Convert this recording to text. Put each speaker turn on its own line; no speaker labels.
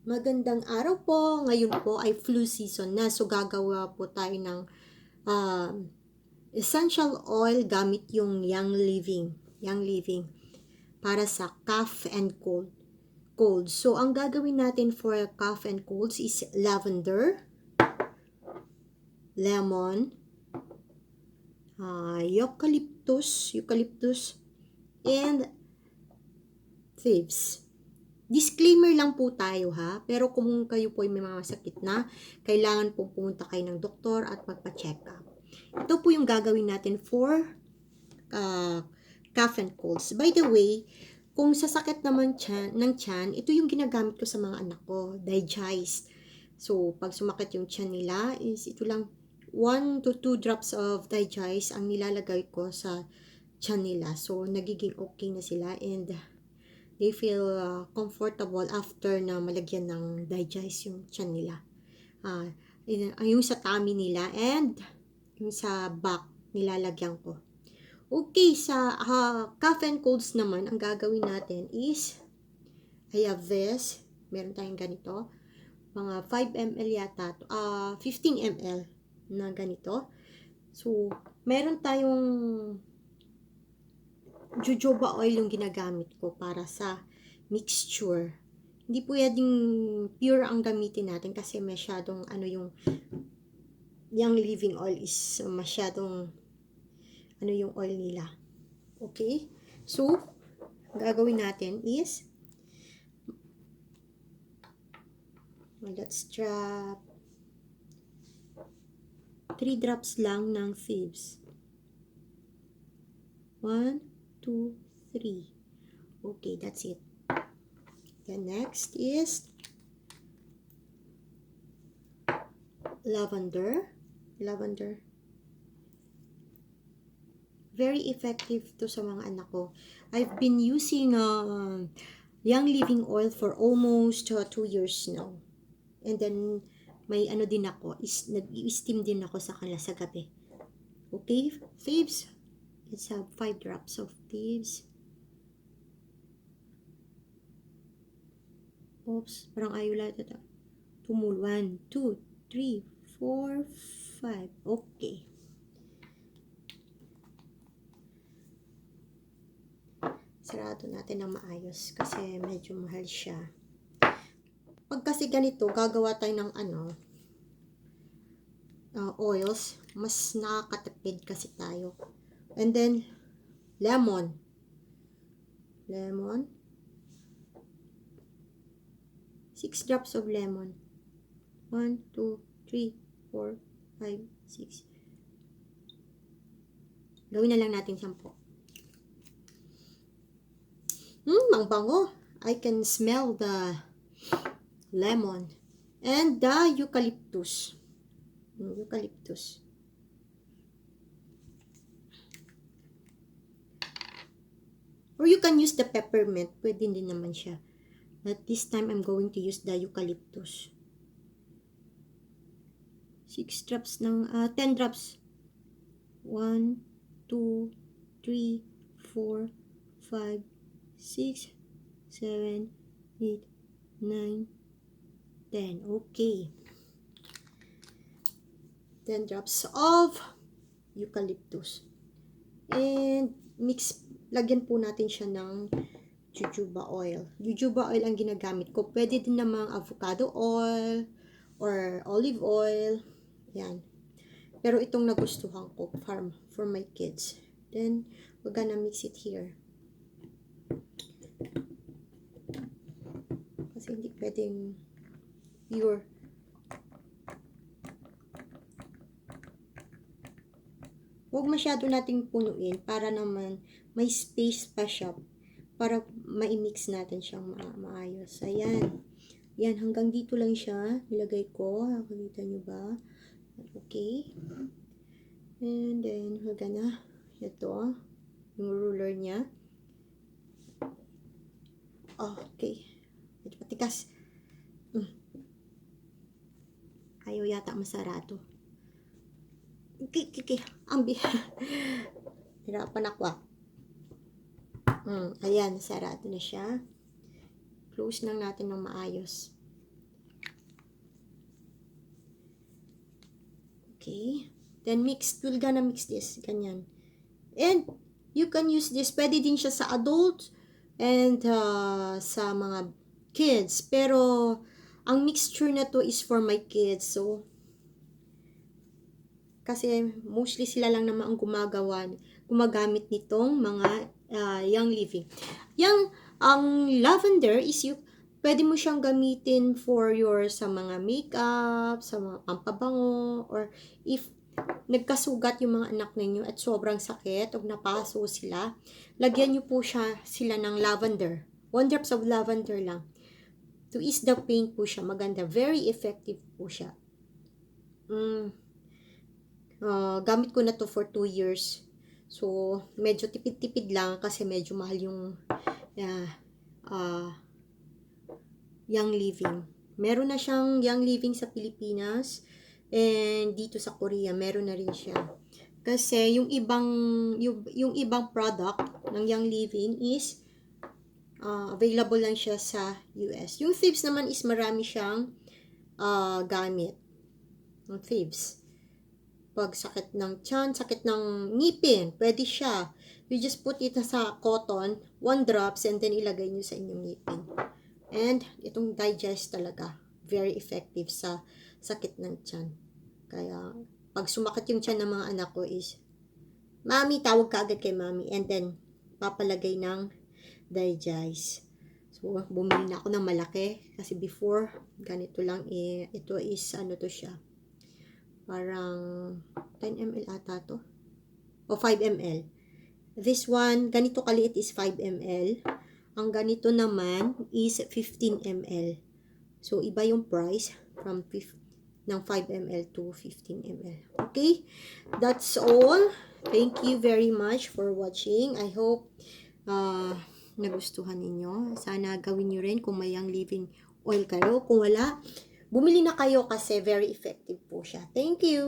Magandang araw po. Ngayon po ay flu season na. So, gagawa po tayo ng essential oil gamit yung Young Living. Young Living. Para sa cough and cold. So, ang gagawin natin for cough and colds is lavender, lemon, eucalyptus, and thieves. Disclaimer lang po tayo ha, pero kung kayo po ay may mga sakit na, kailangan po pumunta kayo ng doktor at magpa-check up. Ito po yung gagawin natin for cough and colds. By the way, kung sasakit naman ng tiyan, ito yung ginagamit ko sa mga anak ko, digest. So, pag sumakit yung tiyan nila, is ito lang 1 to 2 drops of digest ang nilalagay ko sa tiyan nila. So, nagiging okay na sila and they feel comfortable after na malagyan ng digest yung tiyan nila. Yung sa tummy nila and yung sa back nilalagyan ko. Okay, sa cough and colds naman, ang gagawin natin is, I have this, meron tayong ganito, mga 5 ml yata, 15 ml na ganito. So, meron tayong jojoba oil yung ginagamit ko para sa mixture. Hindi pwedeng pure ang gamitin natin kasi masyadong yung living oil is masyadong yung oil nila. Okay? So, gagawin natin is let's drop 3 drops lang ng thieves. 1, 2, 3. Okay, that's it. Then next is lavender. Very effective to sa mga anak ko. I've been using Young Living oil for almost 2 years now. And then may din ako, nag-steam din ako sa kanila sa gabi. Okay, thieves. Let's have 5 drops of thieves. Oops, parang ayaw lahat ito. Tumul. 1, 2, 3, 4, 5. Okay. Sarado natin ng maayos kasi medyo mahal siya. Pag kasi ganito, gagawa tayo ng oils, mas nakakatipid kasi tayo. And then, lemon. 6 drops of lemon. 1, 2, 3, 4, 5, 6. Gawin na lang natin 10. Ang bango. I can smell the lemon and the eucalyptus. Or you can use the peppermint. Pwede din naman siya. But this time, I'm going to use the eucalyptus. 6 drops ng, 10 drops. 1, 2, 3, 4, 5, 6, 7, 8, 9, 10. Okay. 10 drops of eucalyptus. And lagyan po natin siya ng jojoba oil. Jojoba oil ang ginagamit ko. Pwede din namang avocado oil or olive oil. Yan. Pero itong nagustuhan ko for my kids. Then, we're gonna mix it here. Kasi hindi pwedeng pure. Huwag masyado nating punuin para naman may space pa siya para ma-mix natin siyang maayos. Ayan. Yan, hanggang dito lang siya. Nilagay ko. Nakikita nyo ba? Okay. And then, we're gonna, ito, yung ruler niya. Okay. Medyo patikas. Ayaw yata masarado. Okay. Hirapan ako. Ayan, sarado na siya. Close lang natin ng maayos. Okay. Then we're gonna mix this. Ganyan. And you can use this. Pwede din siya sa adult and sa mga kids. Pero ang mixture na to is for my kids. So, kasi mostly sila lang naman ang gumagamit nitong mga young living. Ang lavender is pwede mo siyang gamitin for sa mga makeup, sa mga pampabango, or if nagkasugat yung mga anak ninyo at sobrang sakit o napaso sila, lagyan nyo po sila ng lavender. 1 drops of lavender lang. To ease the pain po siya. Maganda. Very effective po siya. Gamit ko na to for 2 years. So, medyo tipid-tipid lang kasi medyo mahal yung young living. Meron na siyang young living sa Pilipinas and dito sa Korea meron na rin siya. Kasi yung ibang product ng young living is available lang siya sa US. Yung thieves naman is marami siyang gamit. Yung thieves. Pag sakit ng tiyan, sakit ng ngipin, pwede siya. You just put it sa cotton, 1 drops, and then ilagay nyo sa inyong ngipin. And itong digest talaga, very effective sa sakit ng tiyan. Kaya, pag sumakit yung tiyan ng mga anak ko is, Mami, tawag ka agad kay Mami. And then, papalagay ng digest. So, bumili na ako ng malaki. Kasi before, ganito lang ito is, to siya. Parang 10 ml ata to. O 5 ml. This one, ganito kaliit is 5 ml. Ang ganito naman is 15 ml. So, iba yung price from 5 ml to 15 ml. Okay? That's all. Thank you very much for watching. I hope nagustuhan ninyo. Sana gawin nyo rin kung may young living oil kayo. Kung wala, bumili na kayo kasi very effective po siya. Thank you!